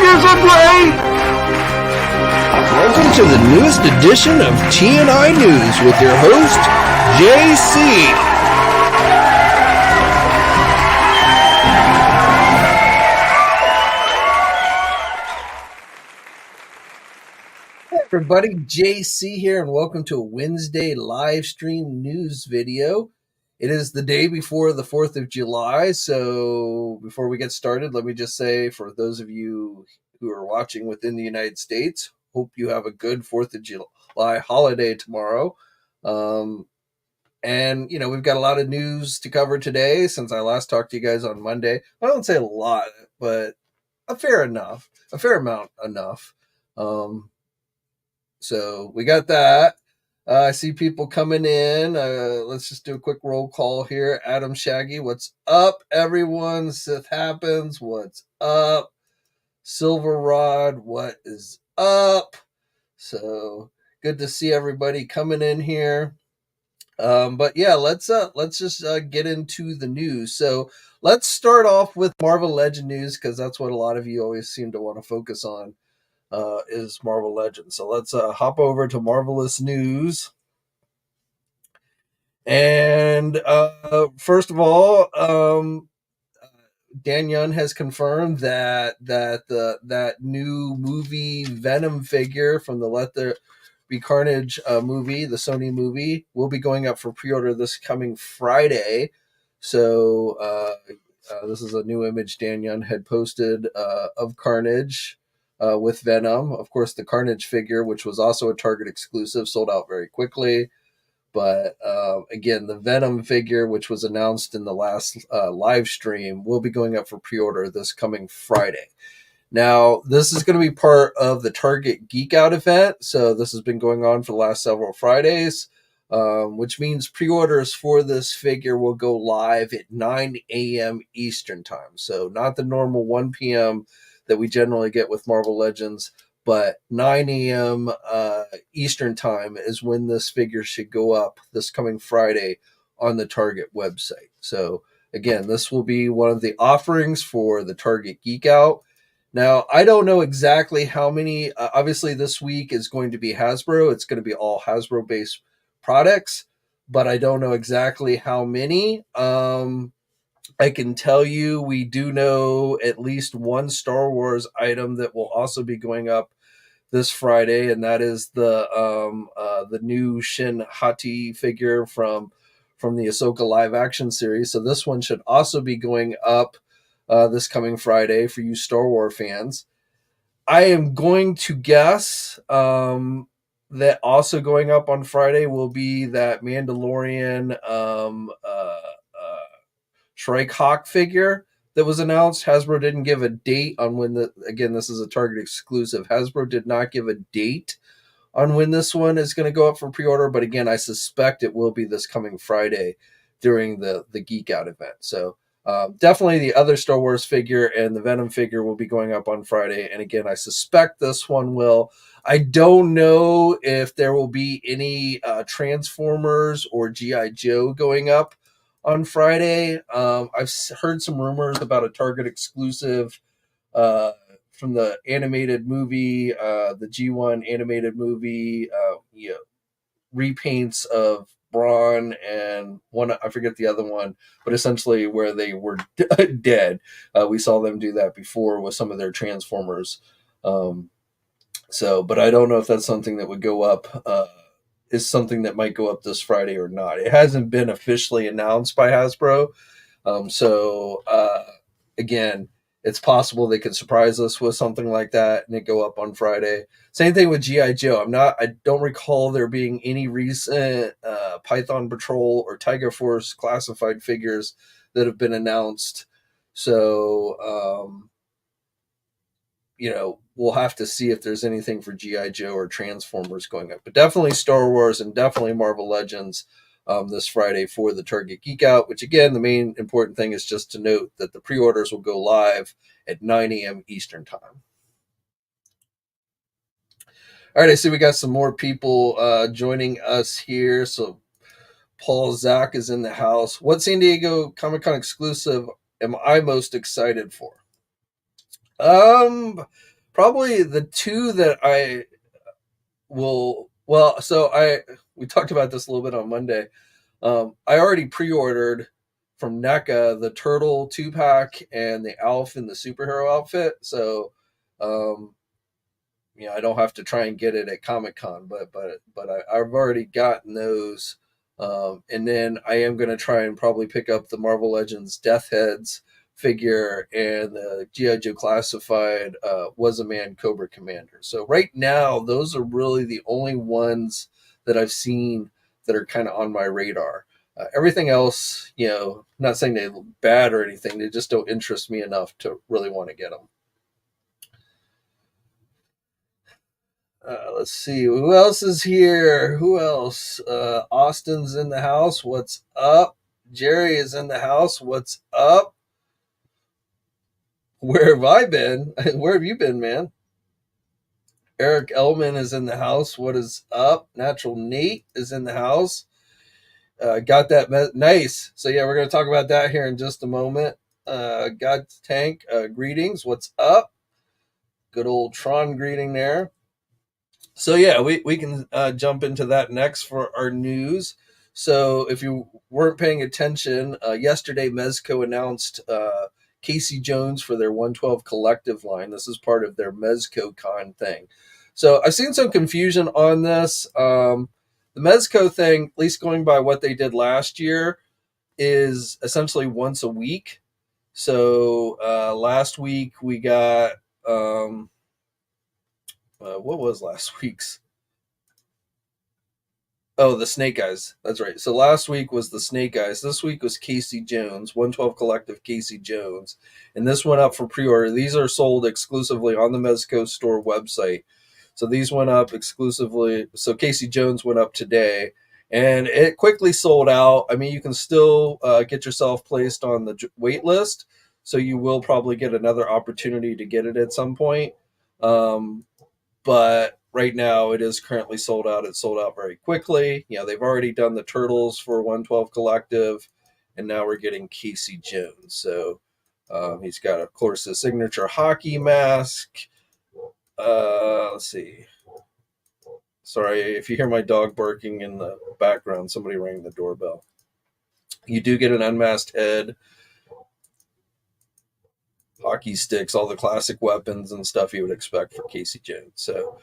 Is it right? Welcome to the newest edition of TNInews with your host, JC. Hey everybody, JC here, and welcome to a Wednesday live stream news video. It is the day before the 4th of July, so before we get started, let me just say, for those of you who are watching within the United States, hope you have a good 4th of July holiday tomorrow. And, you know, we've got a lot of news to cover today since I last talked to you guys on Monday. I don't say a lot, but a fair amount enough. So we got that. I see people coming in. Let's just do a quick roll call here. Adam Shaggy, what's up, everyone? Sith Happens, what's up? Silver Rod, what is up? So good to see everybody coming in here. But yeah, let's just get into the news. So let's start off with Marvel Legend news, because that's what a lot of you always seem to want to focus on. Is Marvel Legends. So let's hop over to Marvelous News. And first of all, Dan Young has confirmed that new movie Venom figure from the Let There Be Carnage movie, the Sony movie, will be going up for pre-order this coming Friday. So this is a new image Dan Young had posted of Carnage. With Venom. Of course, the Carnage figure, which was also a Target exclusive, sold out very quickly. But again, the Venom figure, which was announced in the last live stream, will be going up for pre-order this coming Friday. Now, this is going to be part of the Target Geek-Out event. So this has been going on for the last several Fridays, which means pre-orders for this figure will go live at 9 a.m. Eastern time. So not the normal 1 p.m. that we generally get with Marvel Legends, but 9 a.m. Eastern time is when this figure should go up this coming Friday on the Target website. So again, this will be one of the offerings for the Target Geek Out. Now, I don't know exactly how many, obviously this week is going to be Hasbro. It's going to be all Hasbro based products, but I don't know exactly how many. I can tell you we do know at least one Star Wars item that will also be going up this Friday, and that is the new Shin Hati figure from the Ahsoka live action series. So this one should also be going up this coming Friday for you Star Wars fans. I am going to guess that also going up on Friday will be that Mandalorian Shrike figure that was announced. Hasbro didn't give a date on when again, this is a Target exclusive. Hasbro did not give a date on when this one is going to go up for pre-order, but again, I suspect it will be this coming Friday during the Geek Out event. So definitely the other Star Wars figure and the Venom figure will be going up on Friday, and again, I suspect this one will. I don't know if there will be any Transformers or G.I. Joe going up on Friday. I've heard some rumors about a Target exclusive from the animated movie, the G1 animated movie, repaints of Brawn and one, I forget the other one, but essentially where they were dead. We saw them do that before with some of their Transformers. But I don't know if that's something that would go up is something that might go up this Friday or not. It hasn't been officially announced by Hasbro. Again, it's possible they could surprise us with something like that and it go up on Friday. Same thing with G.I. Joe. I don't recall there being any recent Python Patrol or Tiger Force classified figures that have been announced. So, we'll have to see if there's anything for G.I. Joe or Transformers going up. But definitely Star Wars and definitely Marvel Legends this Friday for the Target Geek Out, which again, the main important thing is just to note that the pre-orders will go live at 9 a.m. Eastern time. All right, I see we got some more people joining us here. So Paul Zach is in the house. What San Diego Comic-Con exclusive am I most excited for? probably the two that I will. Well, so we talked about this a little bit on Monday. I already pre-ordered from NECA the Turtle 2-pack and the Alf in the superhero outfit. So, um, I don't have to try and get it at Comic Con, but I've already gotten those. And then I am going to try and probably pick up the Marvel Legends Death Heads figure and the G.I. Joe Classified Was a Man Cobra Commander. So right now, those are really the only ones that I've seen that are kind of on my radar. Everything else, not saying they look bad or anything, they just don't interest me enough to really want to get them. Let's see. Who else is here? Who else? Austin's in the house. What's up? Jerry is in the house. What's up? Where have I been? Where have you been, man? Eric Ellman is in the house. What is up? Natural Nate is in the house. Got that nice. So yeah, we're going to talk about that here in just a moment. God's Tank, greetings. What's up? Good old Tron greeting there. So yeah, we can jump into that next for our news. So if you weren't paying attention, yesterday Mecso announced Casey Jones for their 112 collective line. This is part of their Mecso Con thing. So I've seen some confusion on this. The Mecso thing, at least going by what they did last year, is essentially once a week. So last week we got what was last week's? Oh, the Snake Eyes. That's right. So last week was the Snake Eyes. This week was Casey Jones, 112 Collective Casey Jones. And this went up for pre-order. These are sold exclusively on the Mecso store website. So these went up exclusively. So Casey Jones went up today. And it quickly sold out. I mean, you can still get yourself placed on the wait list. So you will probably get another opportunity to get it at some point. But right now it is currently sold out. It sold out very quickly. They've already done the Turtles for 112 Collective, and now we're getting Casey Jones. So he's got, of course, his signature hockey mask. Let's see. Sorry, if you hear my dog barking in the background, somebody rang the doorbell. You do get an unmasked head, hockey sticks, all the classic weapons and stuff you would expect for Casey Jones. So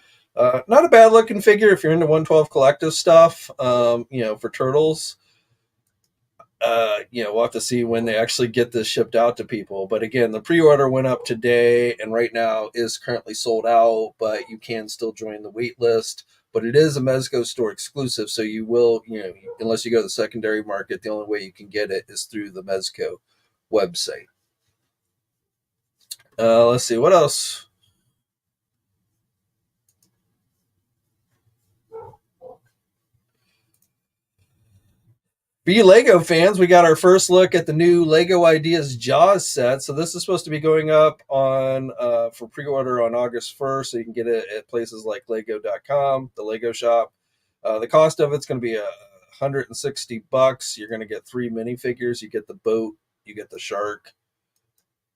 not a bad looking figure if you're into 112 collective stuff. For Turtles, we'll have to see when they actually get this shipped out to people. But again, the pre-order went up today and right now is currently sold out, but you can still join the wait list. But it is a Mecso store exclusive, so you will, unless you go to the secondary market, the only way you can get it is through the Mecso website. Let's see, what else? For you Lego fans, we got our first look at the new Lego Ideas Jaws set. So this is supposed to be going up on for pre-order on August 1st, so you can get it at places like Lego.com, the Lego shop. The cost of it's going to be $160. You're going to get 3 minifigures. You get the boat, you get the shark.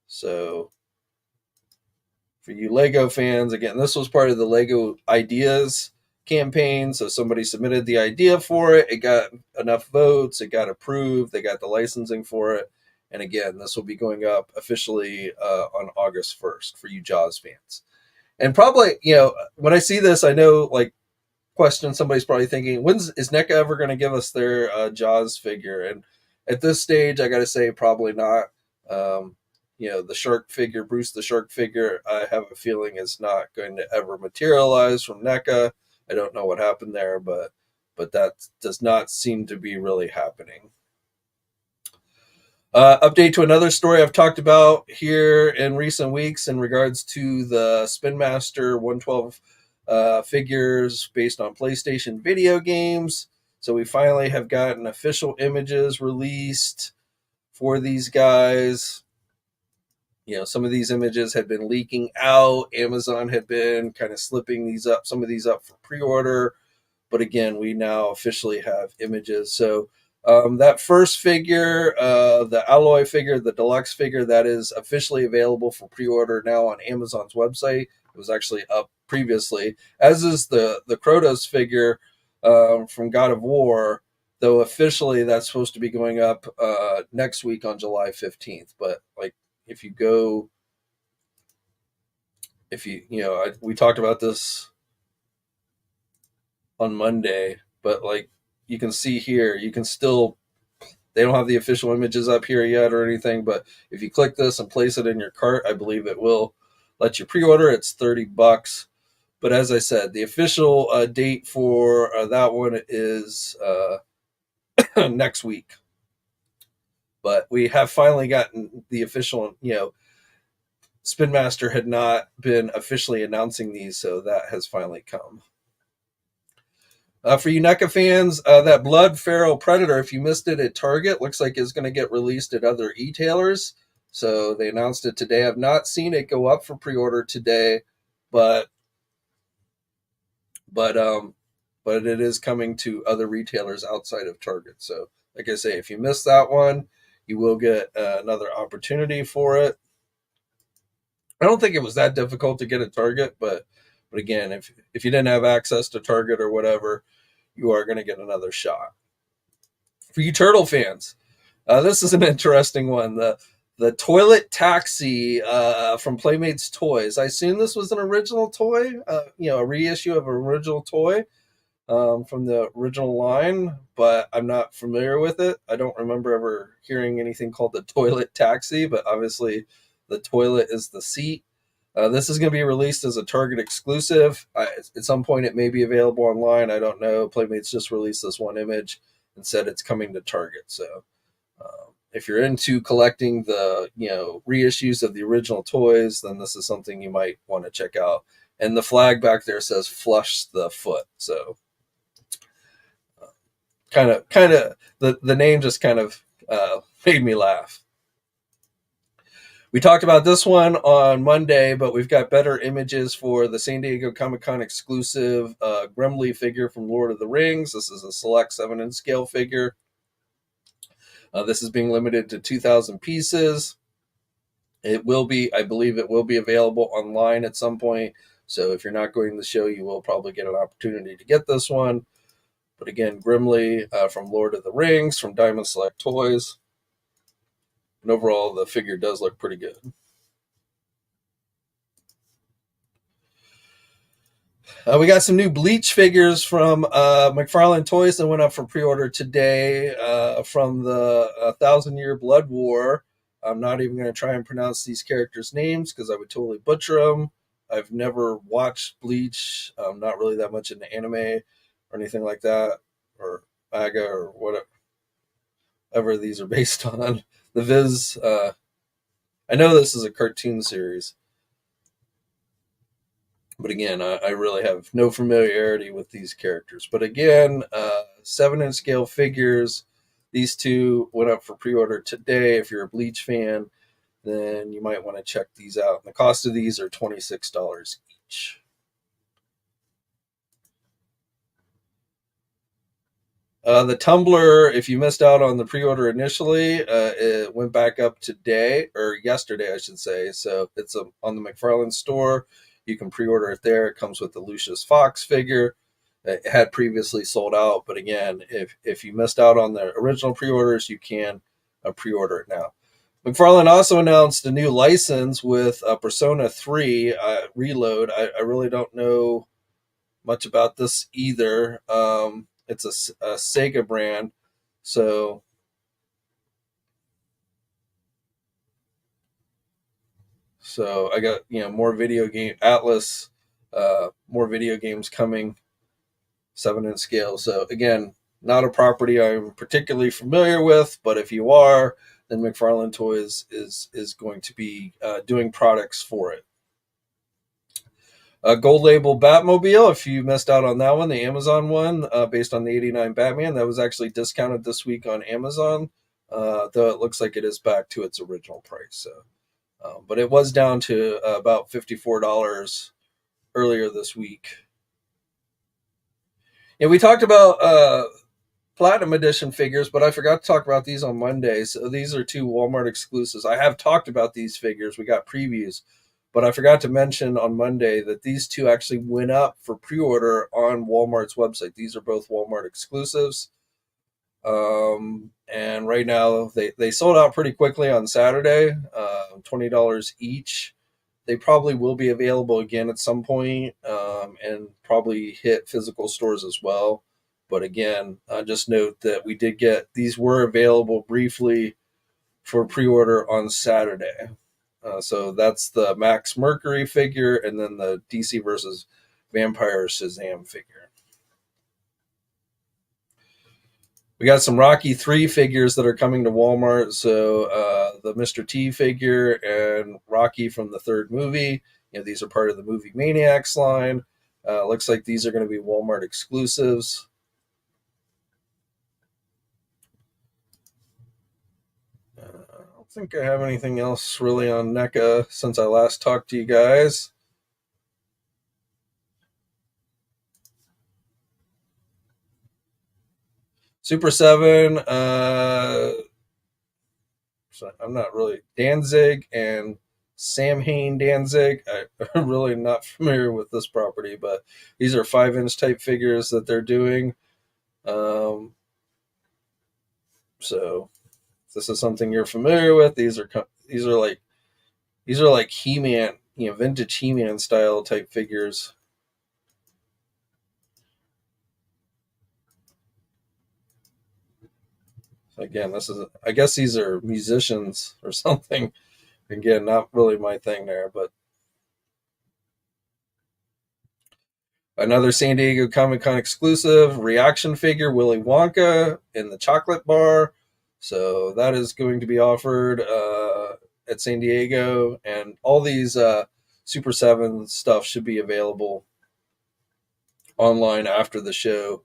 So for you Lego fans, again, this was part of the Lego Ideas campaign. So somebody submitted the idea for it. It got enough votes. It got approved. They got the licensing for it. And again, this will be going up officially on August 1st for you Jaws fans. And probably, when I see this, I know, like, question somebody's probably thinking, is NECA ever going to give us their Jaws figure? And at this stage, I got to say, probably not. The shark figure, Bruce the Shark figure, I have a feeling is not going to ever materialize from NECA. I don't know what happened there, but that does not seem to be really happening. Update to another story I've talked about here in recent weeks in regards to the Spin Master 112 figures based on PlayStation video games. So we finally have gotten official images released for these guys. Some of these images had been leaking out. Amazon had been kind of slipping some of these up for pre-order. But again, we now officially have images. So that first figure, the alloy figure, the deluxe figure, that is officially available for pre-order now on Amazon's website. It was actually up previously, as is the Kratos figure from God of War. Though officially that's supposed to be going up next week on July 15th. But like, if you go, if you know, we talked about this on Monday, but like you can see here, you can still, they don't have the official images up here yet or anything, but if you click this and place it in your cart, I believe it will let you pre-order. It's $30. But as I said, the official date for that one is next week. But we have finally gotten the official, Spin Master had not been officially announcing these, so that has finally come. For you NECA fans, that Blood Pharaoh Predator, if you missed it at Target, looks like it's going to get released at other e-tailers. So they announced it today. I've not seen it go up for pre-order today, but it is coming to other retailers outside of Target. So, like I say, if you missed that one, you will get another opportunity for it. I don't think it was that difficult to get at Target, but again, if you didn't have access to Target or whatever, you are going to get another shot. For you Turtle fans, this is an interesting one. The toilet taxi from Playmates Toys. I assume this was an original toy, a reissue of an original toy from the original line, but I'm not familiar with it. I don't remember ever hearing anything called the toilet taxi, but obviously the toilet is the seat. This is going to be released as a Target exclusive. At some point, it may be available online. I don't know. Playmates just released this one image and said it's coming to Target. So if you're into collecting the reissues of the original toys, then this is something you might want to check out. And the flag back there says "Flush the Foot." So kind of the name just kind of made me laugh. We talked about this one on Monday, but we've got better images for the San Diego Comic-Con exclusive Grimly figure from Lord of the Rings. This is a select 7-inch scale figure. This is being limited to 2,000 pieces. It will be, I believe it will be available online at some point. So if you're not going to the show, you will probably get an opportunity to get this one. But again, Grimly from Lord of the Rings, from Diamond Select Toys. And overall, the figure does look pretty good. We got some new Bleach figures from McFarlane Toys that went up for pre-order today from the 1,000-Year Blood War. I'm not even going to try and pronounce these characters' names because I would totally butcher them. I've never watched Bleach. I'm not really that much into anime or anything like that, or manga or whatever these are based on. The Viz, I know this is a cartoon series, but again, I really have no familiarity with these characters. But again, 7-inch scale figures. These two went up for pre-order today. If you're a Bleach fan, then you might want to check these out. And the cost of these are $26 each. The Tumblr, if you missed out on the pre-order initially, it went back up today, or yesterday, I should say. So it's on the McFarlane store. You can pre-order it there. It comes with the Lucius Fox figure. It had previously sold out, but again, if you missed out on the original pre-orders, you can pre-order it now. McFarlane also announced a new license with Persona 3 Reload. I really don't know much about this either. It's a Sega brand, so I got more video game Atlas, more video games coming, 7-inch scale. So again, not a property I'm particularly familiar with, but if you are, then McFarlane Toys is going to be doing products for it. Gold Label Batmobile, if you missed out on that one, the Amazon one, based on the 89 Batman, that was actually discounted this week on Amazon, though it looks like it is back to its original price. So, but it was down to about $54 earlier this week. And we talked about Platinum Edition figures, but I forgot to talk about these on Monday. So these are two Walmart exclusives. I have talked about these figures. We got previews. But I forgot to mention on Monday that these two actually went up for pre-order on Walmart's website. These are both Walmart exclusives. And right now they sold out pretty quickly on Saturday, $20 each. They probably will be available again at some point, and probably hit physical stores as well. But again, just note that we did get these were available briefly for pre-order on Saturday. So that's the Max Mercury figure, and then the DC versus Vampire Shazam figure. We got some Rocky 3 figures that are coming to Walmart. So the Mr. T figure and Rocky from the third movie. These are part of the Movie Maniacs line. Looks like these are going to be Walmart exclusives. I don't think I have anything else really on NECA since I last talked to you guys. Super 7, so I'm not really Danzig and Sam Hain Danzig. I'm really not familiar with this property, but these are 5-inch type figures that they're doing. So if this is something you're familiar with, these are like He-Man, vintage He-Man style type figures. Again, I guess these are musicians or something. Again, not really my thing there, but another San Diego Comic Con exclusive reaction figure, Willy Wonka in the chocolate bar. So that is going to be offered at San Diego, and all these Super 7 stuff should be available online after the show.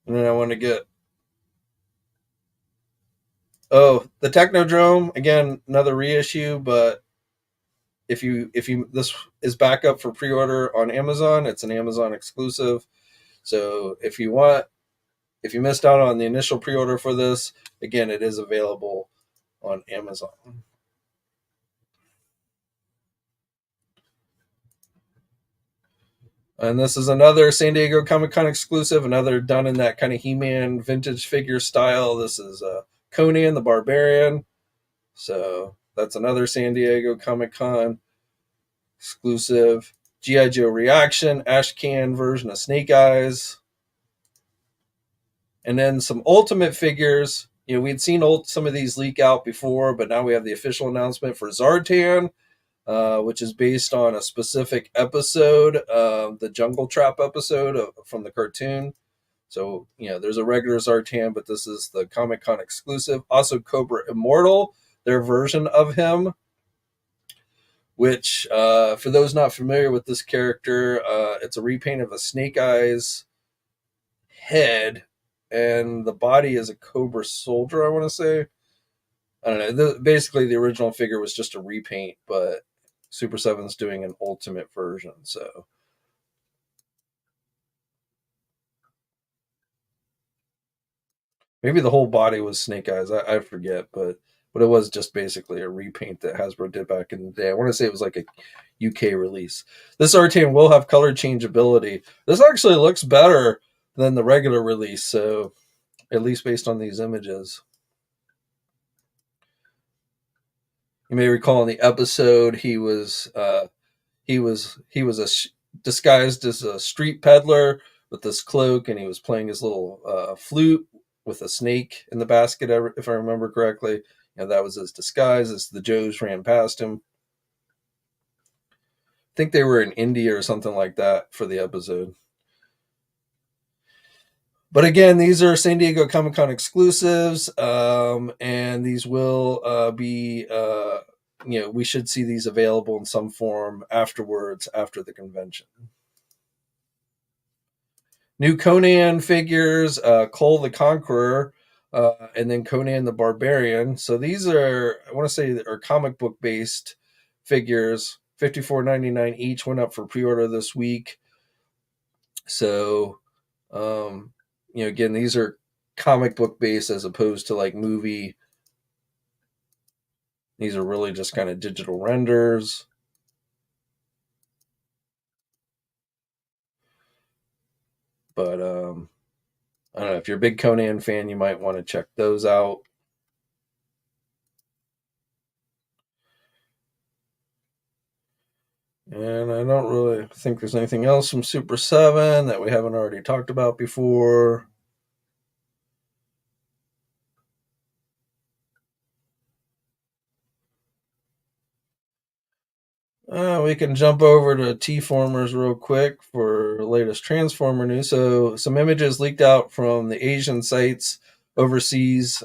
And then I want to get the Technodrome, again, another reissue, but if you this is back up for pre-order on Amazon. It's an Amazon exclusive. So if you missed out on the initial pre-order for this, again, it is available on Amazon. And this is another San Diego Comic Con exclusive, another done in that kind of He-Man vintage figure style. This is Conan the Barbarian. So that's another San Diego Comic Con exclusive. G.I. Joe Reaction, Ash Can version of Snake Eyes. And then some Ultimate figures. We'd seen some of these leak out before, but now we have the official announcement for Zartan, which is based on a specific episode, the Jungle Trap episode from the cartoon. So, there's a regular Zartan, but this is the Comic Con exclusive. Also, Cobra Immortal, their version of him, which, for those not familiar with this character, it's a repaint of a Snake Eyes head, and the body is a Cobra soldier, I want to say. I don't know. Basically, the original figure was just a repaint, but Super 7's doing an ultimate version. So maybe the whole body was Snake Eyes. I forget, but it was just basically a repaint that Hasbro did back in the day. I want to say it was like a UK release. This Zartan will have color changeability. This actually looks better than the regular release, so at least based on these images. You may recall in the episode he was disguised as a street peddler with this cloak, and he was playing his little flute with a snake in the basket, if I remember correctly. That was his disguise as the Joes ran past him. I think they were in India or something like that for the episode. But again, these are San Diego Comic Con exclusives, and these will be, we should see these available in some form afterwards, after the convention. New Conan figures, Cole the Conqueror, and then Conan the Barbarian. So these are, I want to say, are comic book based figures. $54.99 each, went up for pre-order this week. So, again, these are comic book based as opposed to like movie These are really just kind of digital renders. But I don't know, if you're a big Conan fan, you might want to check those out. And I don't really think there's anything else from Super 7 that we haven't already talked about before. We can jump over to T-Formers real quick for latest Transformer news. So, some images leaked out from the Asian sites overseas.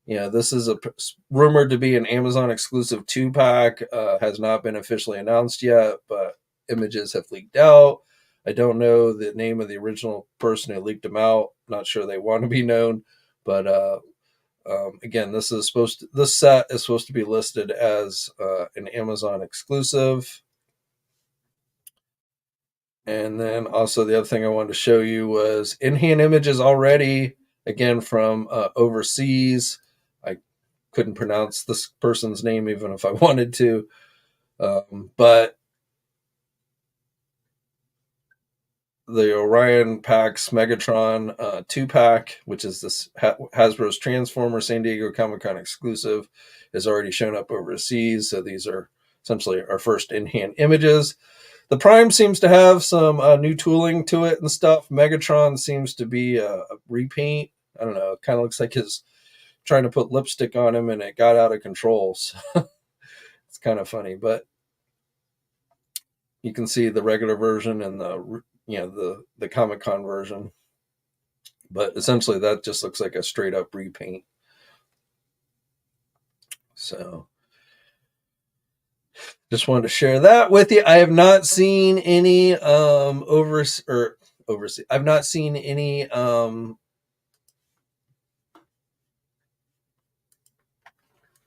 This is rumored to be an Amazon exclusive 2-pack. Has not been officially announced yet, but images have leaked out. I don't know the name of the original person who leaked them out. Not sure they want to be known, but again, this set is supposed to be listed as an Amazon exclusive. And then also the other thing I wanted to show you was in-hand images already, again from overseas. I couldn't pronounce this person's name even if I wanted to, but the Orion Pax Megatron 2-pack, which is this Hasbro's Transformer San Diego Comic-Con exclusive, has already shown up overseas. So these are essentially our first in-hand images. The Prime seems to have some new tooling to it and stuff. Megatron seems to be a repaint. I don't know. It kind of looks like he's trying to put lipstick on him and it got out of control. So it's kind of funny, but you can see the regular version and the Comic-Con version. But essentially that just looks like a straight up repaint. So just wanted to share that with you. I have not seen any overseas. I've not seen any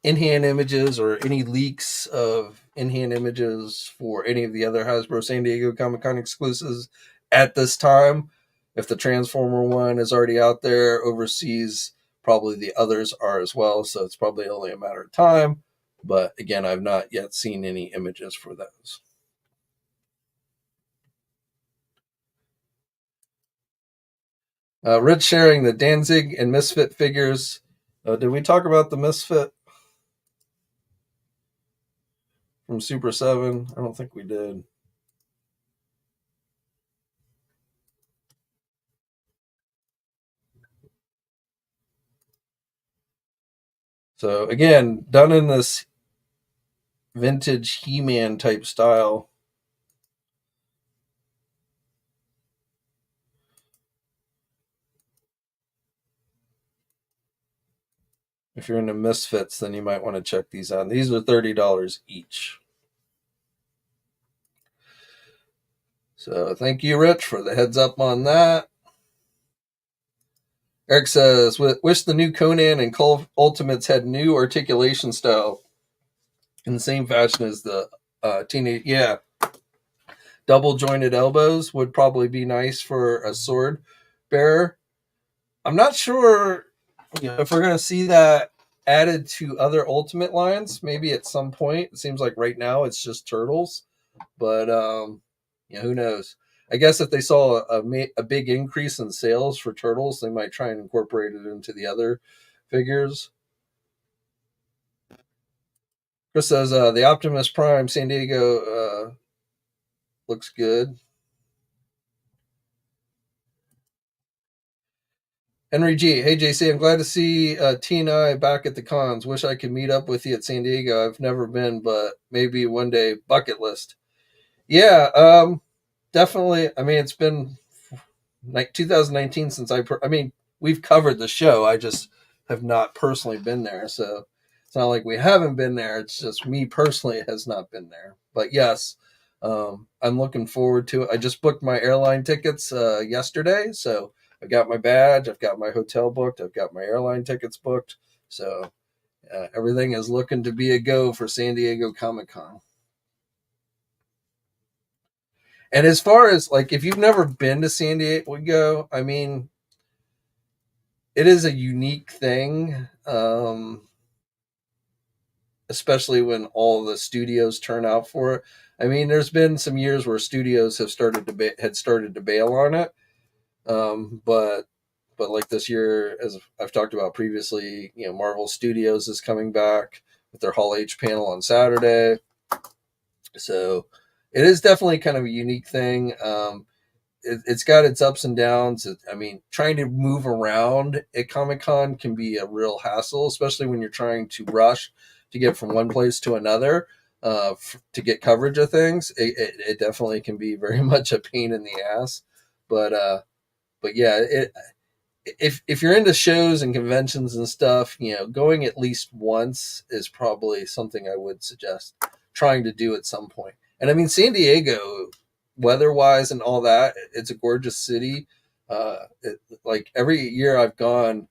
in-hand images or any leaks of in-hand images for any of the other Hasbro San Diego Comic-Con exclusives at this time. If the Transformer one is already out there overseas, probably the others are as well, so it's probably only a matter of time. But again, I've not yet seen any images for those. Rich sharing the Danzig and Misfit figures. Did we talk about the Misfit from Super 7? I don't think we did. So again, done in this vintage He-Man type style. If you're into Misfits, then you might want to check these out. These are $30 each. So thank you, Rich, for the heads up on that. Eric says, wish the new Conan and Cult Ultimates had new articulation style in the same fashion as the teenage. Yeah, double jointed elbows would probably be nice for a sword bearer. I'm not sure if we're going to see that added to other Ultimate lines, maybe at some point. It seems like right now it's just Turtles, but who knows? I guess if they saw a big increase in sales for Turtles, they might try and incorporate it into the other figures. Chris says the Optimus Prime San Diego looks good. Henry G. Hey, JC, I'm glad to see T&I back at the cons. Wish I could meet up with you at San Diego. I've never been, but maybe one day. Bucket list. Yeah, definitely. I mean, it's been like 2019 since we've covered the show. I just have not personally been there. So it's not like we haven't been there. It's just me personally has not been there. But yes, I'm looking forward to it. I just booked my airline tickets yesterday. So I've got my badge, I've got my hotel booked, I've got my airline tickets booked. So everything is looking to be a go for San Diego Comic-Con. And as far as like, if you've never been to San Diego, I mean, it is a unique thing. especially when all the studios turn out for it. I mean, there's been some years where studios have started to bail on it, but like this year, as I've talked about previously, Marvel Studios is coming back with their Hall H panel on Saturday. So it is definitely kind of a unique thing. It's got its ups and downs. I mean, trying to move around at Comic Con can be a real hassle, especially when you're trying to rush to get from one place to another to get coverage of things. It definitely can be very much a pain in the ass. But yeah, if you're into shows and conventions and stuff, going at least once is probably something I would suggest trying to do at some point. And I mean, San Diego, weather-wise and all that, it's a gorgeous city. Like every year I've gone,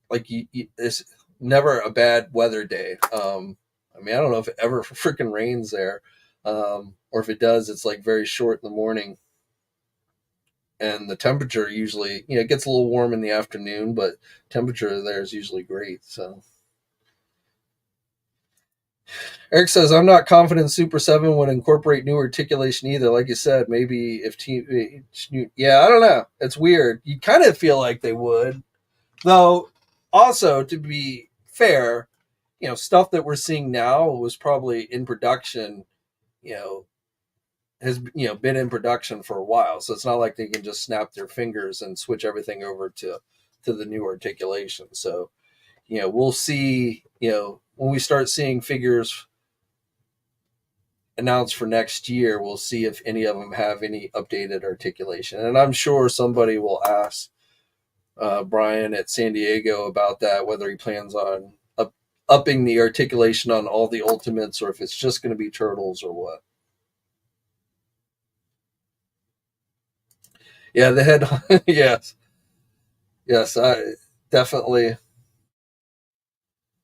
like it's never a bad weather day. I mean, I don't know if it ever freaking rains there, or if it does, it's like very short in the morning. And the temperature usually, it gets a little warm in the afternoon, but temperature there is usually great. So Eric says, I'm not confident Super 7 would incorporate new articulation either. Like you said, maybe if yeah, I don't know. It's weird. You kind of feel like they would. Though, also, to be fair, stuff that we're seeing now was probably in production, you know, has been in production for a while. So it's not like they can just snap their fingers and switch everything over to the new articulation. So, we'll see, when we start seeing figures announced for next year, we'll see if any of them have any updated articulation. And I'm sure somebody will ask Brian at San Diego about that, whether he plans on upping the articulation on all the Ultimates or if it's just going to be Turtles or what. Yeah, the head. Yes, yes, I definitely.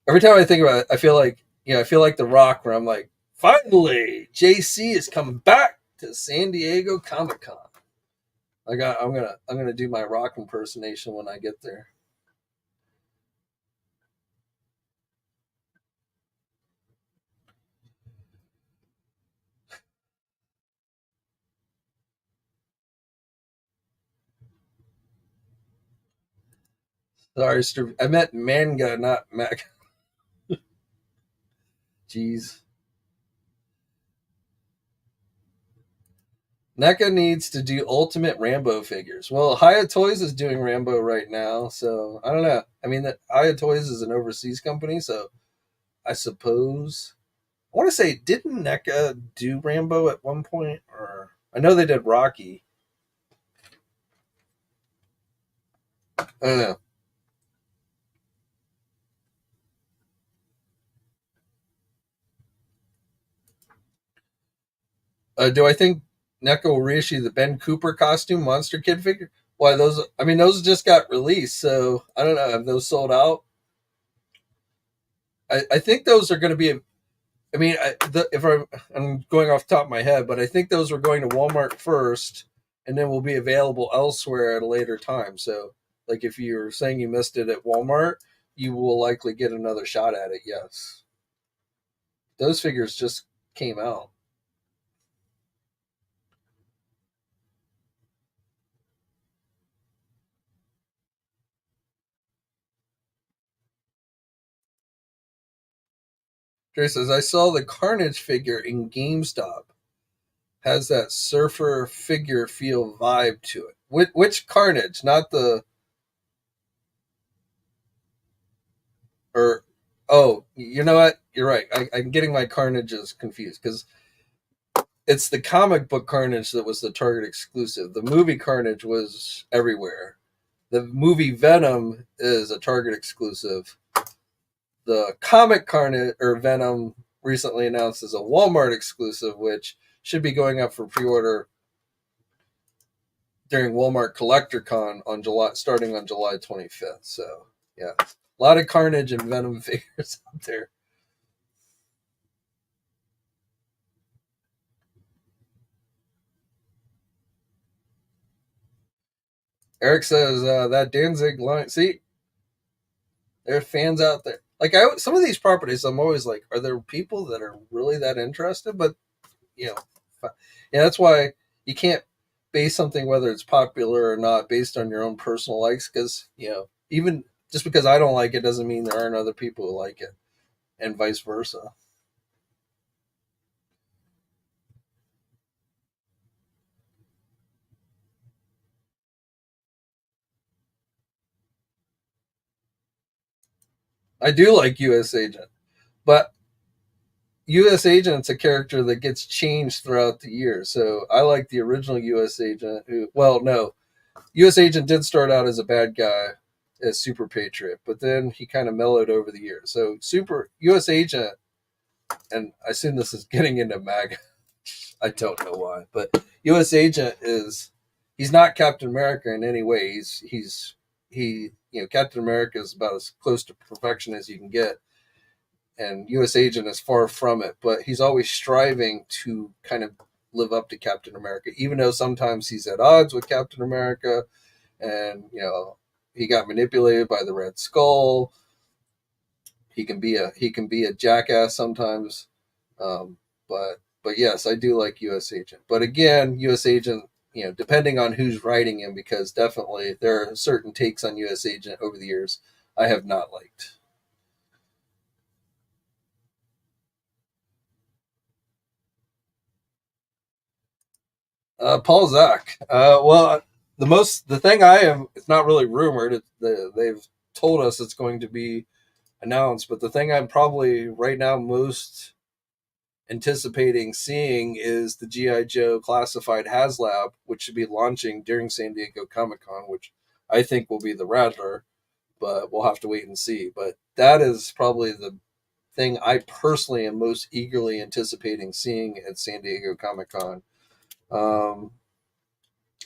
Every time I think about it, I feel like The Rock, where I'm like, finally, JC is coming back to San Diego Comic Con. I'm gonna do my Rock impersonation when I get there. Sorry, I meant manga, not Mac. Jeez. NECA needs to do Ultimate Rambo figures. Well, Hiya Toys is doing Rambo right now, so I don't know. I mean, Hiya Toys is an overseas company, so I suppose I want to say, didn't NECA do Rambo at one point? Or I know they did Rocky. I don't know. Do I think NECA will reissue the Ben Cooper costume Monster Kid figure? Why those? I mean, those just got released, so I don't know. Have those sold out? I think those are going to be. I mean, if I'm going off the top of my head, but I think those were going to Walmart first, and then will be available elsewhere at a later time. So, like if you're saying you missed it at Walmart, you will likely get another shot at it. Yes, those figures just came out. Dre says, I saw the Carnage figure in GameStop. Has that surfer figure feel vibe to it? Which Carnage? Not the or oh, you know what? You're right. I'm getting my Carnages confused because it's the comic book Carnage that was the Target exclusive. The movie Carnage was everywhere. The movie Venom is a Target exclusive. The comic Carnage or Venom recently announced as a Walmart exclusive, which should be going up for pre-order during Walmart Collector Con on starting on July 25th. So yeah, a lot of Carnage and Venom figures out there. Eric says that Danzig line. See, there are fans out there. like some of these properties, I'm always like, are there people that are really that interested? But you know, yeah, that's why you can't base something whether it's popular or not based on your own personal likes, because even just because I don't like it doesn't mean there aren't other people who like it, and vice versa. I do like U.S. Agent, but U.S. Agent's a character that gets changed throughout the year. So I like the original U.S. Agent. Who, well, no, U.S. Agent did start out as a bad guy, as Super Patriot, but then he kind of mellowed over the years. So Super U.S. Agent, and I assume this is getting into MAGA. I don't know why, but U.S. Agent he's not Captain America in any way. Captain America is about as close to perfection as you can get, and U.S. Agent is far from it. But he's always striving to kind of live up to Captain America, even though sometimes he's at odds with Captain America, and he got manipulated by the Red Skull. He can be a jackass sometimes, but yes, I do like U.S. Agent. But again, U.S. Agent, depending on who's writing him, because definitely there are certain takes on U.S. Agent over the years I have not liked. Paul Zach. Well, the thing I am, it's not really rumored. They've told us it's going to be announced, but the thing I'm probably right now most anticipating seeing is the GI Joe classified HasLab, which should be launching during San Diego Comic Con, which I think will be the Rattler, but we'll have to wait and see. But that is probably the thing I personally am most eagerly anticipating seeing at San Diego Comic Con. Um,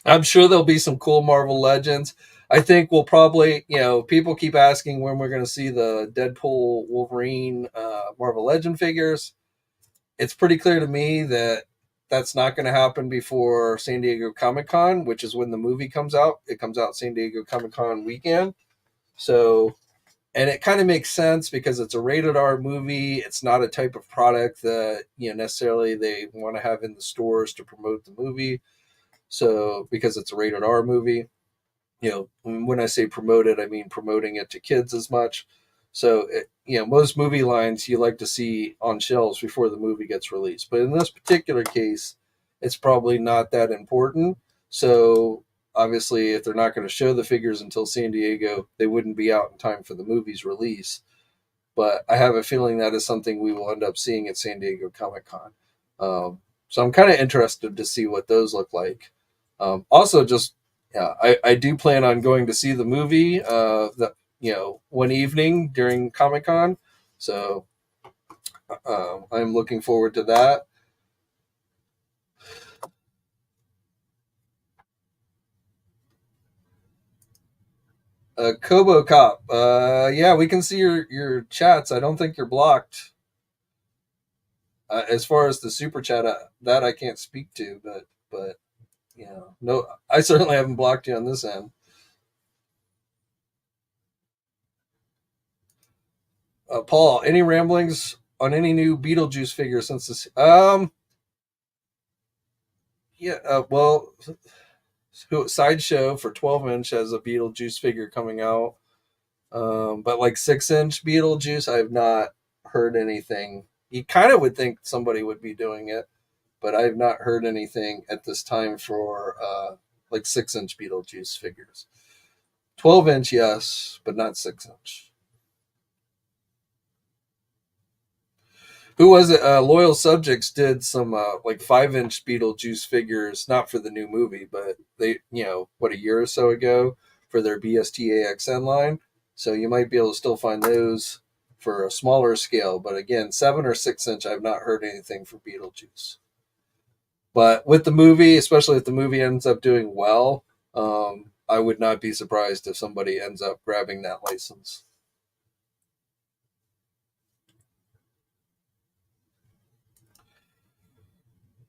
I'm sure there'll be some cool Marvel Legends. I think we'll probably, people keep asking when we're going to see the Deadpool Wolverine Marvel Legend figures. It's pretty clear to me that that's not going to happen before San Diego Comic Con, which is when the movie comes out. It comes out San Diego Comic Con weekend. So, and it kind of makes sense because it's a rated R movie. It's not a type of product that, necessarily they want to have in the stores to promote the movie. So, because it's a rated R movie, when I say promote it, I mean promoting it to kids as much. So, most movie lines you like to see on shelves before the movie gets released. But in this particular case, it's probably not that important. So, obviously, if they're not going to show the figures until San Diego, they wouldn't be out in time for the movie's release. But I have a feeling that is something we will end up seeing at San Diego Comic Con. So I'm kind of interested to see what those look like. Also, just yeah, I do plan on going to see the movie one evening during Comic Con. So I'm looking forward to that. Kobo Cop. Yeah, we can see your chats. I don't think you're blocked. As far as the super chat, that I can't speak to, but no, I certainly haven't blocked you on this end. Paul, any ramblings on any new Beetlejuice figure since this? Yeah, well, Sideshow for 12-inch has a Beetlejuice figure coming out. But like 6-inch Beetlejuice, I have not heard anything. You kind of would think somebody would be doing it, but I have not heard anything at this time for like 6-inch Beetlejuice figures. 12-inch, yes, but not 6-inch. Who was it? Loyal Subjects did some like 5-inch Beetlejuice figures, not for the new movie, but they, what, a year or so ago for their BSTAXN line. So you might be able to still find those for a smaller scale. But again, 7 or 6 inch, I've not heard anything for Beetlejuice. But with the movie, especially if the movie ends up doing well, I would not be surprised if somebody ends up grabbing that license.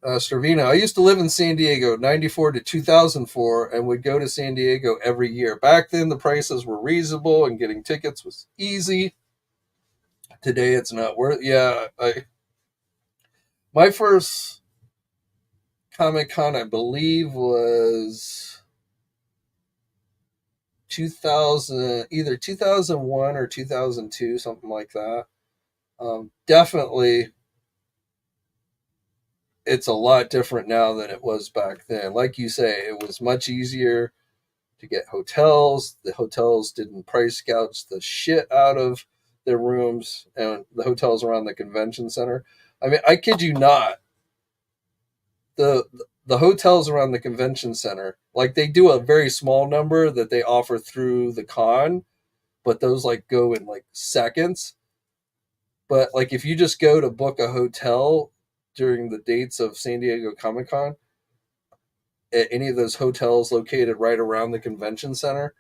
Stravina, I used to live in San Diego, 94 to 2004, and would go to San Diego every year. Back then, the prices were reasonable and getting tickets was easy. Today it's not worth. Yeah, my first Comic Con, I believe, was 2000, either 2001 or 2002, something like that. Definitely, it's a lot different now than it was back then. Like you say, it was much easier to get hotels. The hotels didn't price gouge the shit out of their rooms, and the hotels around the convention center. I mean, I kid you not, the the hotels around the convention center, like they do a very small number that they offer through the con, but those like go in like seconds. But like if you just go to book a hotel during the dates of San Diego Comic Con at any of those hotels located right around the convention center,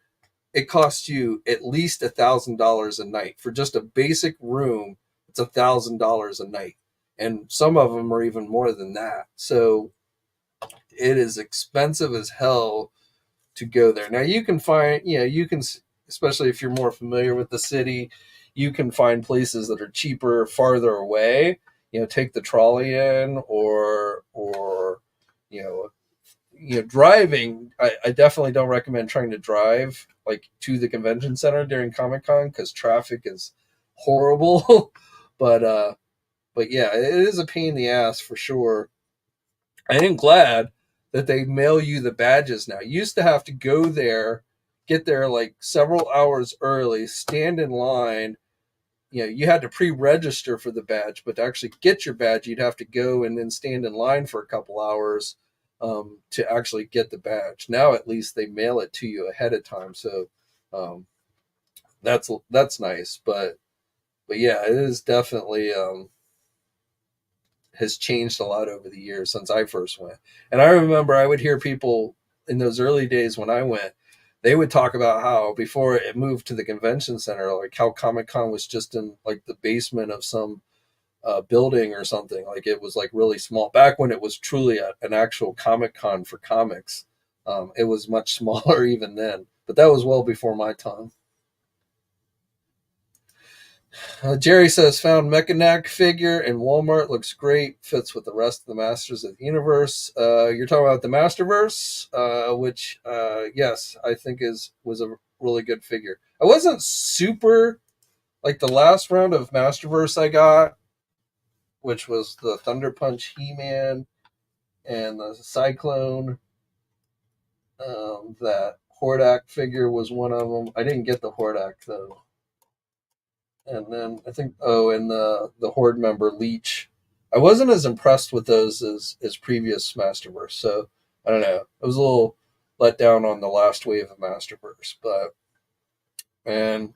it costs you at least $1,000 a night for just a basic room. It's $1,000 a night, and some of them are even more than that. So it is expensive as hell to go there. Now you can find, you can, especially if you're more familiar with the city, you can find places that are cheaper farther away. Take the trolley in, or you know, driving. I definitely don't recommend trying to drive like to the convention center during Comic Con because traffic is horrible. but but yeah, it is a pain in the ass for sure. I am glad that they mail you the badges now. You used to have to go there, get there like several hours early, stand in line. You had to pre-register for the badge, but to actually get your badge, you'd have to go and then stand in line for a couple hours to actually get the badge. Now, at least they mail it to you ahead of time, so um, that's nice. But yeah, it is definitely has changed a lot over the years since I first went. And I remember I would hear people in those early days when I went, they would talk about how before it moved to the convention center, like how Comic Con was just in like the basement of some building or something. Like it was like really small. Back when it was truly an actual Comic Con for comics, it was much smaller even then. But that was well before my time. Jerry says found Mechanic figure in Walmart, looks great, fits with the rest of the Masters of the Universe. You're talking about the Masterverse, which yes, I think was a really good figure. I wasn't super like the last round of Masterverse I got, which was the Thunder Punch He-Man and the Cyclone. That Hordak figure was one of them. I didn't get the Hordak though. And then I think and the Horde member Leech. I wasn't as impressed with those as previous Masterverse, so I don't know. I was a little let down on the last wave of Masterverse, but and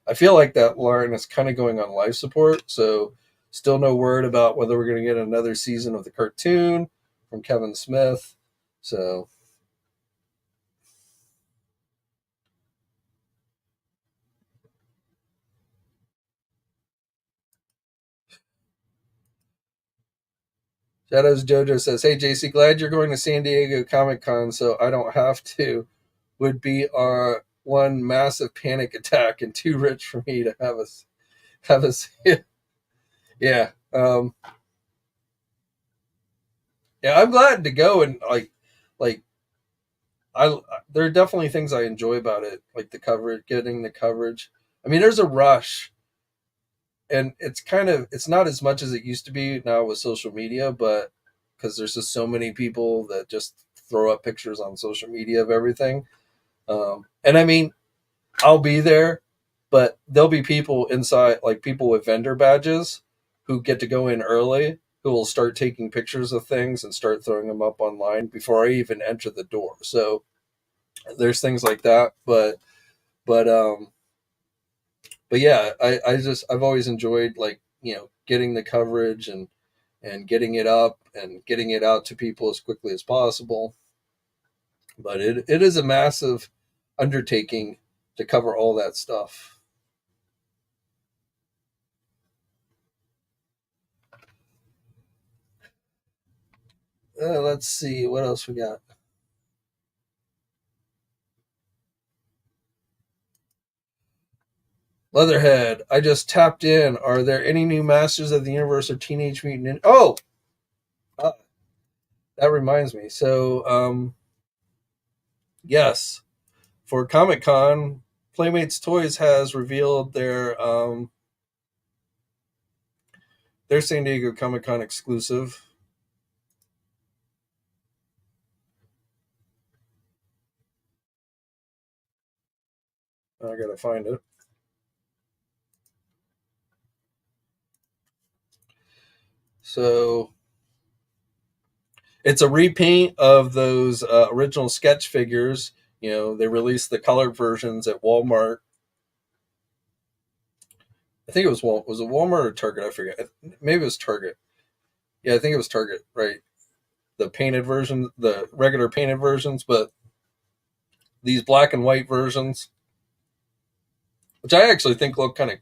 I feel like that line is kind of going on life support, so still no word about whether we're going to get another season of the cartoon from Kevin Smith. So Shadows Jojo says, "Hey JC, glad you're going to San Diego Comic Con, so I don't have to. Would be one massive panic attack and too rich for me to have a yeah yeah. I'm glad to go and like I there are definitely things I enjoy about it, like the coverage, getting the coverage. I mean, there's a rush, and it's not as much as it used to be now with social media, but because there's just so many people that just throw up pictures on social media of everything. And I mean, I'll be there, but there'll be people inside, like people with vendor badges who get to go in early, who will start taking pictures of things and start throwing them up online before I even enter the door. So there's things like that, but but yeah, I've always enjoyed like getting the coverage and getting it up and getting it out to people as quickly as possible. But it is a massive undertaking to cover all that stuff. Let's see what else we got. Leatherhead, I just tapped in. Are there any new Masters of the Universe or Teenage Mutant Oh! Uh, that reminds me. So, yes, for Comic Con, Playmates Toys has revealed their San Diego Comic Con exclusive. I gotta find it. So it's a repaint of those original sketch figures. You know, they released the colored versions at Walmart. I think it was was it Walmart or Target? I forget. Maybe it was Target. Yeah, I think it was Target. Right, the painted version, the regular painted versions, but these black and white versions, which I actually think look kind of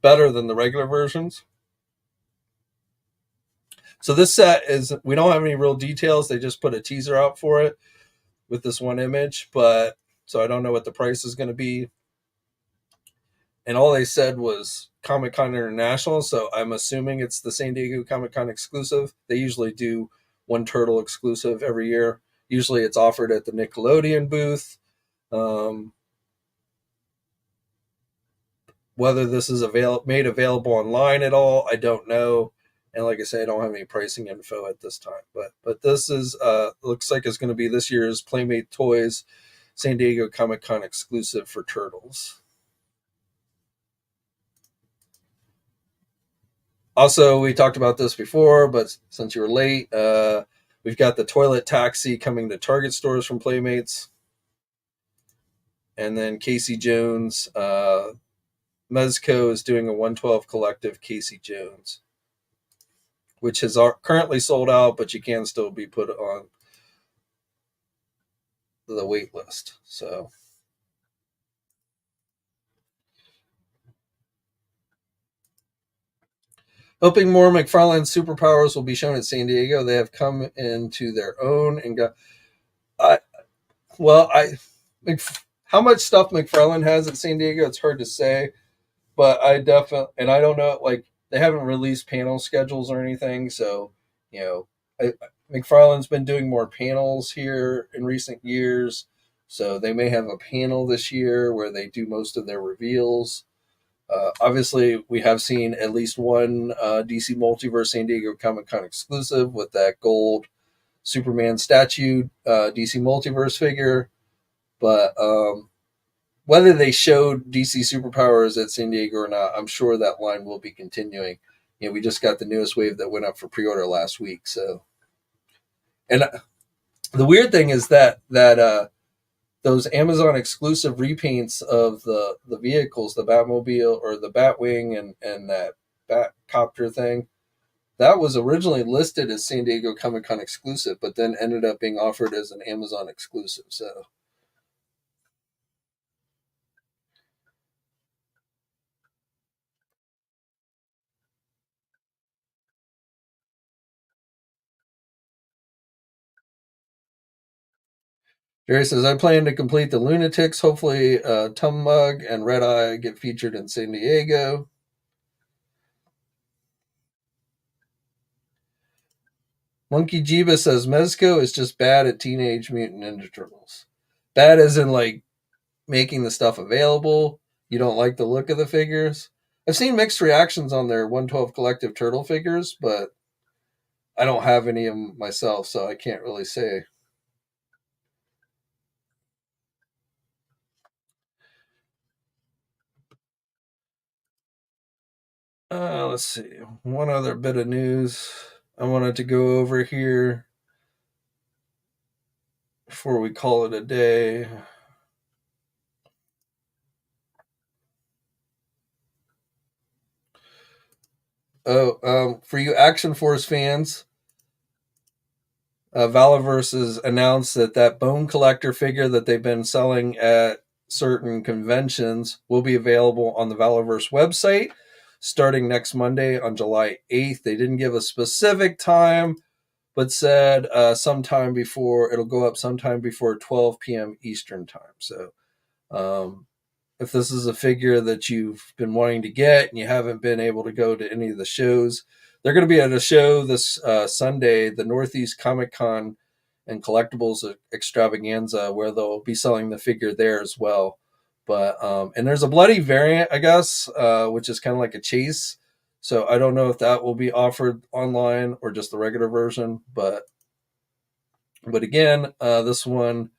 better than the regular versions. So this set is we don't have any real details. They just put a teaser out for it with this one image, but so I don't know what the price is going to be. And all they said was Comic Con International, so I'm assuming it's the San Diego Comic Con exclusive. They usually do one Turtle exclusive every year. Usually it's offered at the Nickelodeon booth. Whether this is made available online at all, I don't know. And like I say, I don't have any pricing info at this time. But this is looks like it's going to be this year's Playmate Toys San Diego Comic Con exclusive for Turtles. Also, we talked about this before, but since you were late, we've got the toilet taxi coming to Target stores from Playmates. And then Casey Jones, Mecso is doing a 112 collective Casey Jones, which has currently sold out, but you can still be put on the wait list. So, hoping more McFarlane superpowers will be shown at San Diego. They have come into their own and got. I well, I how much stuff McFarlane has at San Diego, it's hard to say, but I definitely and I don't know like they haven't released panel schedules or anything, so you know, McFarlane's been doing more panels here in recent years, so they may have a panel this year where they do most of their reveals. Obviously, we have seen at least one DC Multiverse San Diego Comic Con exclusive with that gold Superman statue DC Multiverse figure, but whether they showed DC superpowers at San Diego or not, I'm sure that line will be continuing. You know, we just got the newest wave that went up for pre-order last week. So, and the weird thing is that those Amazon exclusive repaints of the vehicles, the Batmobile or the Batwing and that Batcopter thing, that was originally listed as San Diego Comic Con exclusive, but then ended up being offered as an Amazon exclusive. So Jerry says, I plan to complete the Lunatics. Hopefully, Tum Mug and Red Eye get featured in San Diego. Monkey Jiba says, Mezco is just bad at Teenage Mutant Ninja Turtles. Bad as in, like, making the stuff available. You don't like the look of the figures. I've seen mixed reactions on their 112 collective turtle figures, but I don't have any of them myself, so I can't really say. Let's see. One other bit of news I wanted to go over here before we call it a day. Oh, for you Action Force fans, Valaverse has announced that Bone Collector figure that they've been selling at certain conventions will be available on the Valaverse website starting next Monday on July 8th. They didn't give a specific time, but said sometime before, it'll go up sometime before 12 p.m. Eastern time. So if this is a figure that you've been wanting to get and you haven't been able to go to any of the shows, they're going to be at a show this Sunday, the Northeast Comic Con and Collectibles Extravaganza, where they'll be selling the figure there as well. But and there's a bloody variant, I guess, which is kind of like a chase. So I don't know if that will be offered online or just the regular version. But again, this one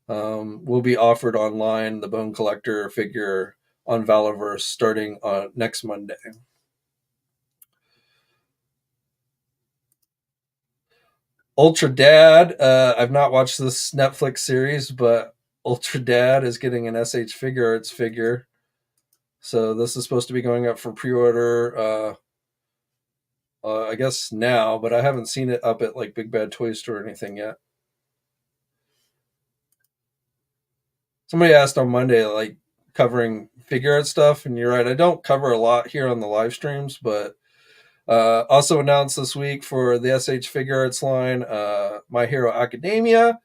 will be offered online. The Bone Collector figure on Valaverse starting on next Monday. Ultra Dad. I've not watched this Netflix series, but Ultra Dad is getting an SH Figure Arts figure. So this is supposed to be going up for pre-order. I guess now, but I haven't seen it up at like Big Bad Toy Store or anything yet. Somebody asked on Monday, like covering figure art stuff, and you're right. I don't cover a lot here on the live streams, but also announced this week for the SH Figure Arts line, My Hero Academia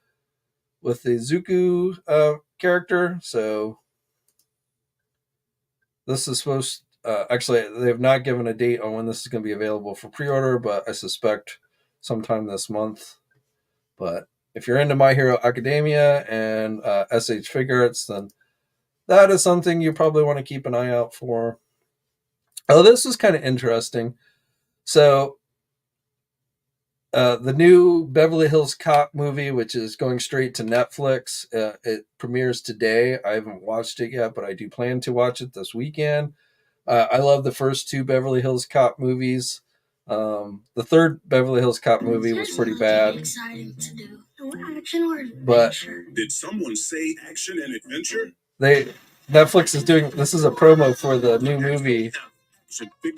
with the Zuko character. So this is supposed. Actually, they have not given a date on when this is going to be available for pre-order, but I suspect sometime this month. But if you're into My Hero Academia and SH Figure Arts, then that is something you probably want to keep an eye out for. Oh, this is kind of interesting. So the new Beverly Hills Cop movie, which is going straight to Netflix, it premieres today. I haven't watched it yet, but I do plan to watch it this weekend. I love the first two Beverly Hills Cop movies. The third Beverly Hills Cop movie was pretty bad. Exciting to do. Action or adventure? But did someone say action and adventure? Netflix is doing this is a promo for the new movie.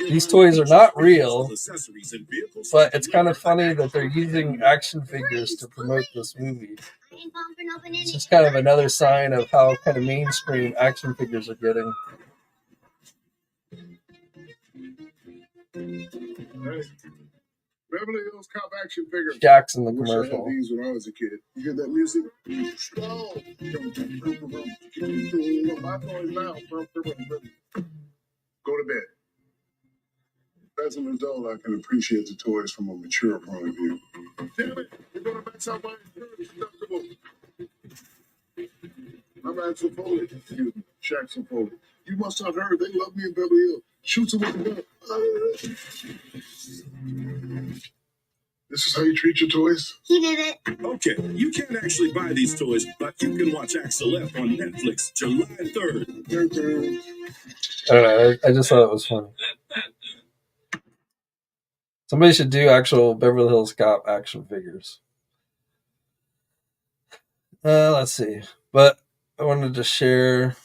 These toys are not real, but it's kind of funny that they're using action figures to promote this movie. It's just kind of another sign of how kind of mainstream action figures are getting. Beverly Hills Cop action figure. Jackson the commercial. I had these when I was a kid. You hear that music? Go to bed. As an adult, I can appreciate the toys from a mature point of view. Damn it! You're gonna mess up my insurance deductible. I'm Axel Foley. Excuse me, Jackson Foley. You must have heard they love me in Beverly Hills. Shoot someone with a gun. This is how you treat your toys? He did it. Okay, you can't actually buy these toys, but you can watch Axel F on Netflix July 3rd. I don't know. I just thought it was funny. Somebody should do actual Beverly Hills Cop action figures. Let's see. But I wanted to share.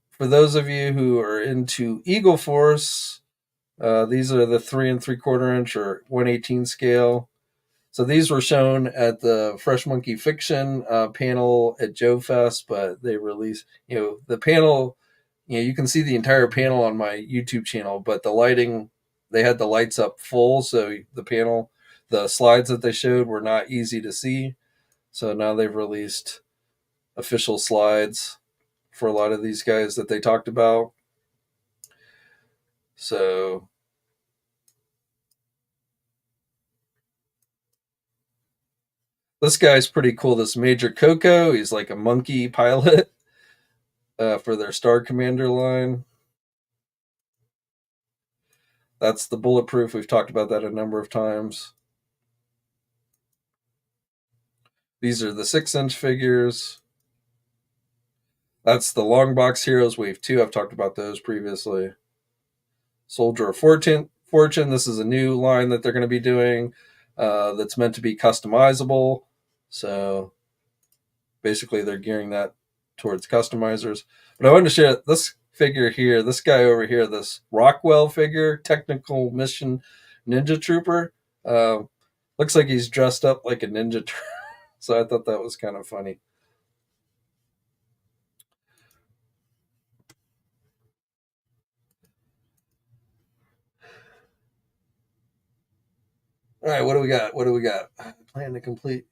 For those of you who are into Eagle Force, these are the 3 3/4 inch or 1/18 scale. So these were shown at the Fresh Monkey Fiction panel at Joe Fest, but they released, the panel, you can see the entire panel on my YouTube channel, but the lighting, they had the lights up full. So the slides that they showed were not easy to see. So now they've released official slides for a lot of these guys that they talked about. So this guy's pretty cool. This Major Coco, he's like a monkey pilot for their Star Commander line. That's the Bulletproof. We've talked about that a number of times. These are the 6-inch figures. That's the Long Box Heroes Wave 2. I've talked about those previously. Soldier of Fortune. This is a new line that they're going to be doing that's meant to be customizable. So basically they're gearing that towards customizers. But I wanted to share this figure here, this guy over here, this Rockwell figure, Technical Mission Ninja Trooper. Looks like he's dressed up like a ninja. So I thought that was kind of funny. All right, what do we got? Plan to complete.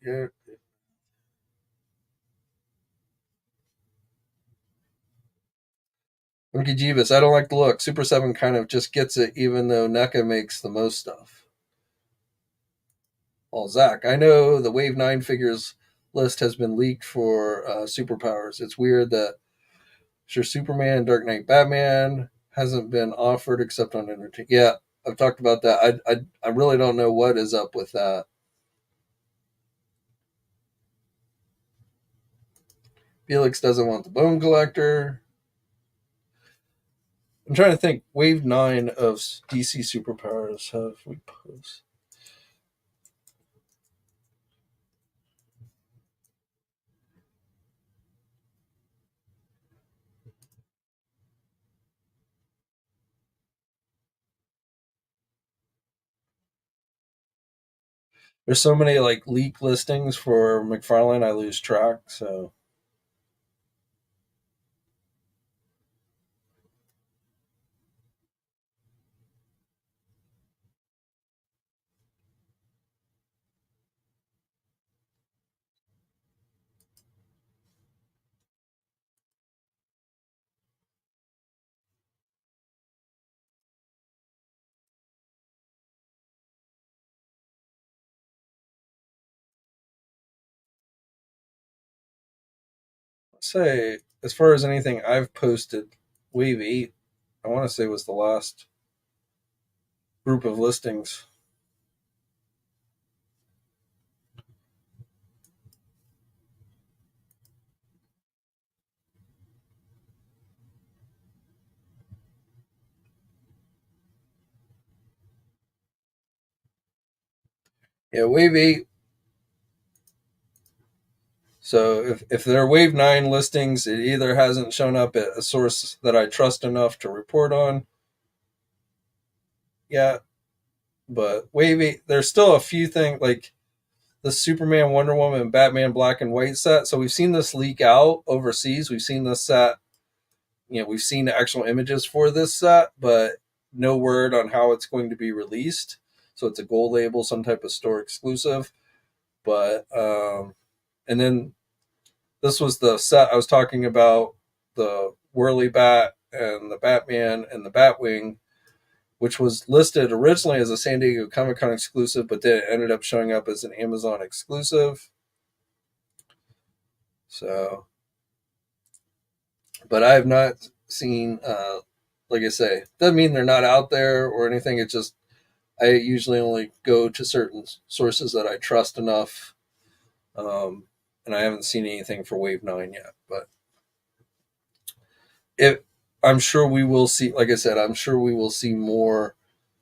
Monkey Jeebus, I don't like the look. Super 7 kind of just gets it, even though NECA makes the most stuff. Well, Zach, I know the Wave 9 figures list has been leaked for superpowers. It's weird that sure Superman, Dark Knight, Batman hasn't been offered except on Entertainment. Yeah, I've talked about that. I really don't know what is up with that. Felix doesn't want the Bone Collector. I'm trying to think. Wave 9 of DC superpowers have we posted? There's so many like leak listings for McFarlane, I lose track. So say as far as anything I've posted, Wave 8, I want to say was the last group of listings. Yeah, Wave 8. So if there are Wave 9 listings, it either hasn't shown up at a source that I trust enough to report on yet, but Wave 8, there's still a few things like the Superman, Wonder Woman, and Batman Black and White set. So we've seen this leak out overseas. We've seen this set. We've seen the actual images for this set, but no word on how it's going to be released. So it's a gold label, some type of store exclusive. But and then this was the set I was talking about, the Whirly Bat and the Batman and the Batwing, which was listed originally as a San Diego Comic Con exclusive, but then it ended up showing up as an Amazon exclusive. So, but I have not seen, like I say, doesn't mean they're not out there or anything. It's just I usually only go to certain sources that I trust enough, and I haven't seen anything for Wave 9 yet. But it, I'm sure we will see. Like I said, I'm sure we will see more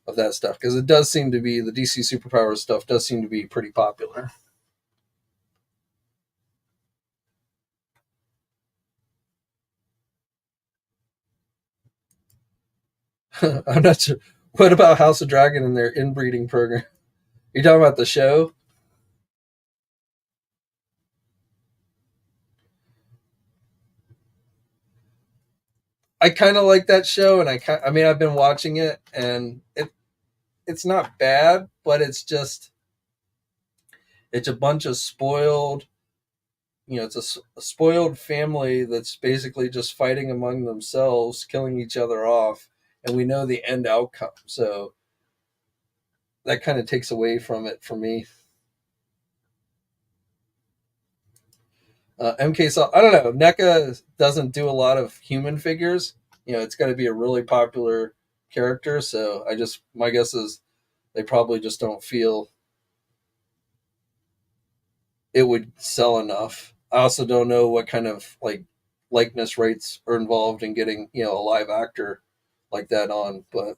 of that stuff because it does seem to be the DC Superpowers stuff does seem to be pretty popular. I'm not sure. What about House of Dragon and their inbreeding program? You talking about the show? I kind of like that show, and I mean, I've been watching it, and it's not bad, but it's a bunch of spoiled. It's a spoiled family that's basically just fighting among themselves, killing each other off, and we know the end outcome. So that kind of takes away from it for me. MK Saw, I don't know. NECA doesn't do a lot of human figures. It's got to be a really popular character. So my guess is they probably just don't feel it would sell enough. I also don't know what kind of like likeness rates are involved in getting a live actor like that on. But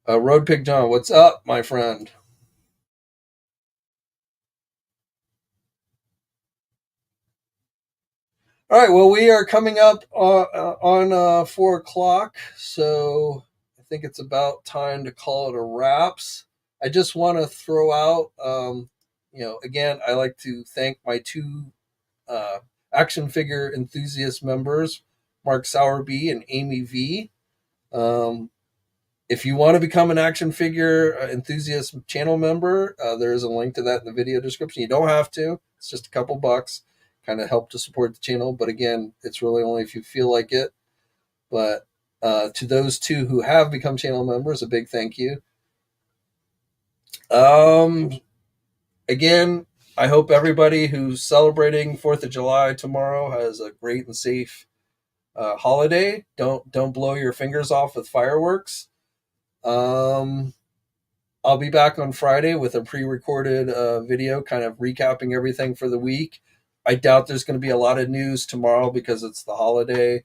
Road Pig John, what's up, my friend? All right, well, we are coming up on 4 o'clock, so I think it's about time to call it a wraps. I just want to throw out, again, I like to thank my two uh, action figure enthusiast members, Mark Sowerby and Amy V. Um, if you want to become an action figure enthusiast channel member, there is a link to that in the video description. You don't have to; it's just a couple bucks. kind of help to support the channel. But again, it's really only if you feel like it. But to those two who have become channel members, a big thank you. Again, I hope everybody who's celebrating 4th of July tomorrow has a great and safe holiday. Don't blow your fingers off with fireworks. I'll be back on Friday with a pre-recorded video kind of recapping everything for the week. I doubt there's going to be a lot of news tomorrow because it's the holiday.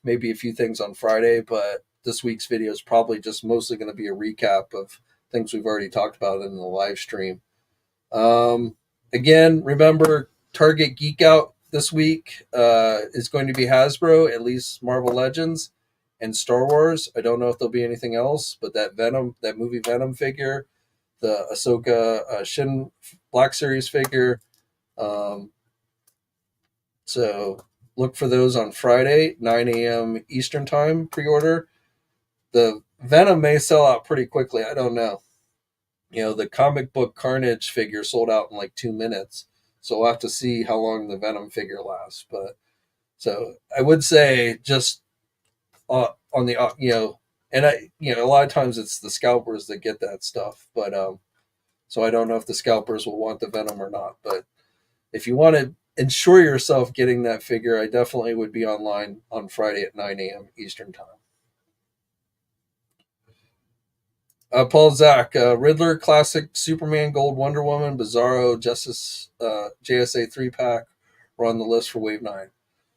Maybe a few things on Friday, but this week's video is probably just mostly going to be a recap of things we've already talked about in the live stream. Again, remember, Target Geek-Out this week is going to be Hasbro, at least Marvel Legends, and Star Wars. I don't know if there'll be anything else, but that movie Venom figure, the Ahsoka Shin Black Series figure. So look for those on Friday, 9 a.m. Eastern Time, pre-order. The Venom may sell out pretty quickly. I don't know. The comic book Carnage figure sold out in like 2 minutes. So we'll have to see how long the Venom figure lasts. But so I would say just on the, and a lot of times it's the scalpers that get that stuff. But so I don't know if the scalpers will want the Venom or not. But if you want to ensure yourself getting that figure, I definitely would be online on Friday at 9 a.m. Eastern Time. Paul Zach, Riddler Classic, Superman Gold, Wonder Woman, Bizarro, Justice, JSA 3-pack were on the list for Wave 9.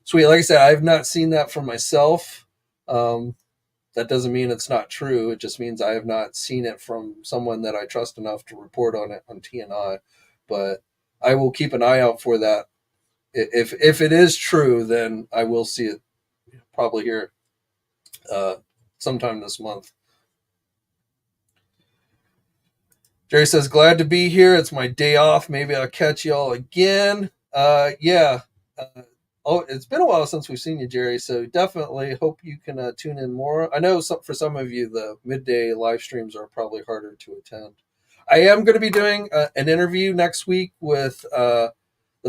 Sweet. Like I said, I've not seen that for myself. That doesn't mean it's not true. It just means I have not seen it from someone that I trust enough to report on it on TNI. But I will keep an eye out for that. If it is true, then I will see it probably here sometime this month. Jerry says, glad to be here. It's my day off. Maybe I'll catch y'all again. Yeah. It's been a while since we've seen you, Jerry. So definitely hope you can tune in more. I know for some of you, the midday live streams are probably harder to attend. I am going to be doing an interview next week with the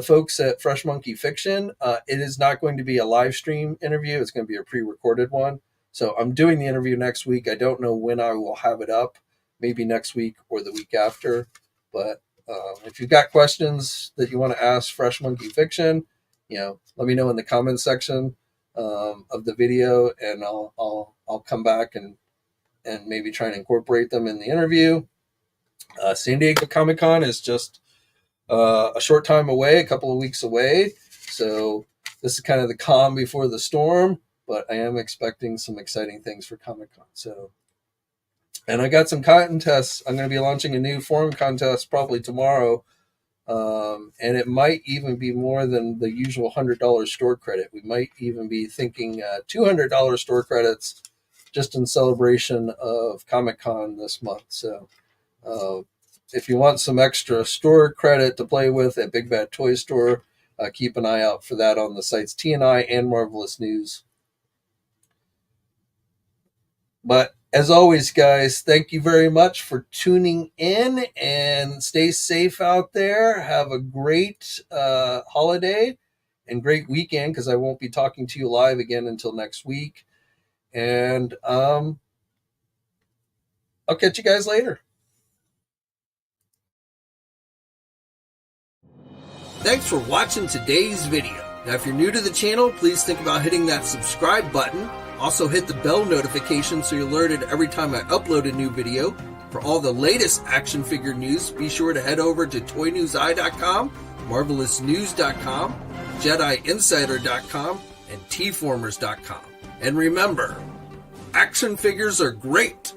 folks at Fresh Monkey Fiction. It is not going to be a live stream interview. It's going to be a pre-recorded one. So I'm doing the interview next week. I don't know when I will have it up. Maybe next week or the week after. But if you've got questions that you want to ask Fresh Monkey Fiction, let me know in the comments section of the video, and I'll come back and maybe try and incorporate them in the interview. San Diego Comic-Con is just a short time away, a couple of weeks away. So this is kind of the calm before the storm, but I am expecting some exciting things for Comic-Con. And I got some contests. I'm going to be launching a new forum contest probably tomorrow. And it might even be more than the usual $100 store credit. We might even be thinking $200 store credits just in celebration of Comic-Con this month. So if you want some extra store credit to play with at Big Bad Toy Store, keep an eye out for that on the sites TNI and Marvelous News. But as always, guys, thank you very much for tuning in, and stay safe out there. Have a great holiday and great weekend, because I won't be talking to you live again until next week. And I'll catch you guys later. Thanks for watching today's video. Now, if you're new to the channel, please think about hitting that subscribe button. Also hit the bell notification so you're alerted every time I upload a new video. For all the latest action figure news, be sure to head over to toynewseye.com, marvelousnews.com, JediInsider.com, and tformers.com. And remember, action figures are great,